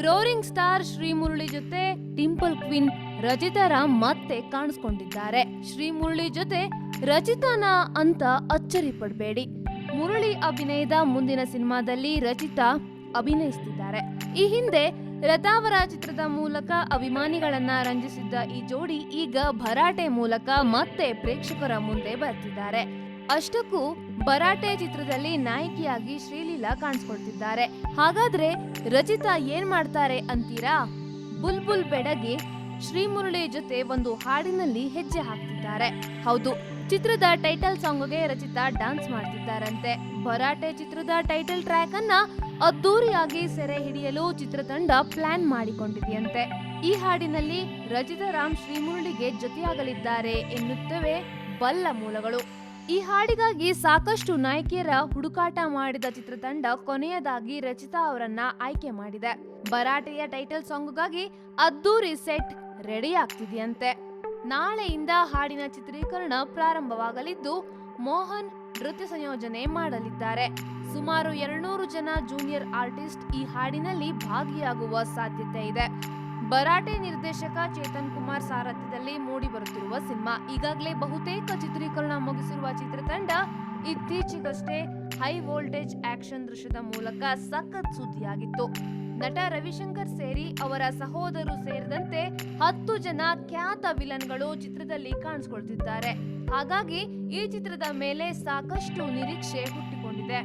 ಗ್ರೋರಿಂಗ್ star Srimurali ಜೊತೆ Dimple queen Rachita Ram ಮತ್ತೆ ಕಾಣಿಸ್ಕೊಂಡಿದ್ದಾರೆ. ಶ್ರೀಮುರಳಿ ಜೊತೆ ರಚಿತಾನ ಅಂತ ಅಚ್ಚರಿ ಪಡಬೇಡಿ. ಮುರಳಿ ಅಭಿನಯದ ಮುಂದಿನ ಸಿನಿಮಾದಲ್ಲಿ ರಚಿತಾ ಅಭಿನಯಿಸುತ್ತಿದ್ದಾರೆ. ಈ ಹಿಂದೆ ರಥಾವರ ಚಿತ್ರದ ಮೂಲಕ ಅಭಿಮಾನಿಗಳನ್ನ ರಂಜಿಸಿದ್ದ ಈ ಜೋಡಿ ಈಗ ಭರಾಟೆ ಮೂಲಕ ಮತ್ತೆ ಪ್ರೇಕ್ಷಕರ ಮುಂದೆ ಬರ್ತಿದ್ದಾರೆ. ಅಷ್ಟಕ್ಕೂ ಭರಾಟೆ ಚಿತ್ರದಲ್ಲಿ ನಾಯಕಿಯಾಗಿ ಶ್ರೀಲೀಲಾ ಕಾಣಿಸ್ಕೊಳ್ತಿದ್ದಾರೆ. ಹಾಗಾದ್ರೆ ರಚಿತಾ ಏನ್ ಮಾಡ್ತಾರೆ ಅಂತೀರಾ? ಬುಲ್ಬುಲ್ ಬೆಡಗಿ ಶ್ರೀಮುರಳಿ ಜೊತೆ ಒಂದು ಹಾಡಿನಲ್ಲಿ ಹೆಜ್ಜೆ ಹಾಕ್ತಿದ್ದಾರೆ. ಹೌದು, ಚಿತ್ರದ ಟೈಟಲ್ ಸಾಂಗ್ಗೆ ರಚಿತಾ ಡಾನ್ಸ್ ಮಾಡ್ತಿದ್ದಾರಂತೆ. ಭರಾಟೆ ಚಿತ್ರದ ಟೈಟಲ್ ಟ್ರ್ಯಾಕ್ ಅನ್ನ ಅದ್ದೂರಿಯಾಗಿ ಸೆರೆ ಹಿಡಿಯಲು ಚಿತ್ರತಂಡ ಪ್ಲಾನ್ ಮಾಡಿಕೊಂಡಿದೆಯಂತೆ. ಈ ಹಾಡಿನಲ್ಲಿ ರಚಿತಾ ರಾಮ್ ಶ್ರೀಮುರಳಿಗೆ ಜೊತೆಯಾಗಲಿದ್ದಾರೆ ಎನ್ನುತ್ತವೆ ಬಲ್ಲ ಮೂಲಗಳು. ಈ ಹಾಡಿಗಾಗಿ ಸಾಕಷ್ಟು ನಾಯಕಿಯರ ಹುಡುಕಾಟ ಮಾಡಿದ ಚಿತ್ರತಂಡ ಕೊನೆಯದಾಗಿ ರಚಿತಾ ಅವರನ್ನ ಆಯ್ಕೆ ಮಾಡಿದೆ. ಭರಾಟೆಯ ಟೈಟಲ್ ಸಾಂಗ್ಗಾಗಿ ಅದ್ದೂರಿ ಸೆಟ್ ರೆಡಿ ಆಗ್ತಿದೆಯಂತೆ. ನಾಳೆಯಿಂದ ಹಾಡಿನ ಚಿತ್ರೀಕರಣ ಪ್ರಾರಂಭವಾಗಲಿದ್ದು ಮೋಹನ್ ನೃತ್ಯ ಸಂಯೋಜನೆ ಮಾಡಲಿದ್ದಾರೆ. ಸುಮಾರು 200 ಜನ ಜೂನಿಯರ್ ಆರ್ಟಿಸ್ಟ್ ಈ ಹಾಡಿನಲ್ಲಿ ಭಾಗಿಯಾಗುವ ಸಾಧ್ಯತೆ ಇದೆ. ಭರಾಟೆ ನಿರ್ದೇಶಕ ಚೇತನ್ ಕುಮಾರ್ ಸಾರಥ್ಯದಲ್ಲಿ ಮೂಡಿ ಬರುತ್ತಿರುವ ಸಿನಿಮಾ. ಈಗಾಗಲೇ ಬಹುತೇಕ ಚಿತ್ರೀಕರಣ ಮುಗಿಸಿರುವ ಚಿತ್ರತಂಡ ಇತ್ತೀಚೆಗಷ್ಟೇ ಹೈ ವೋಲ್ಟೇಜ್ ಆಕ್ಷನ್ ದೃಶ್ಯದ ಮೂಲಕ ಸಖತ್ ಸುದ್ದಿಯಾಗಿತ್ತು. ನಟ ರವಿಶಂಕರ್ ಸೇರಿ ಅವರ ಸಹೋದರರು ಸೇರಿದಂತೆ 10 ಜನ ಖ್ಯಾತ ವಿಲನ್ಗಳು ಚಿತ್ರದಲ್ಲಿ ಕಾಣಿಸಿಕೊಳ್ತಿದ್ದಾರೆ. ಹಾಗಾಗಿ ಈ ಚಿತ್ರದ ಮೇಲೆ ಸಾಕಷ್ಟು ನಿರೀಕ್ಷೆ ಹುಟ್ಟಿಕೊಂಡಿದೆ.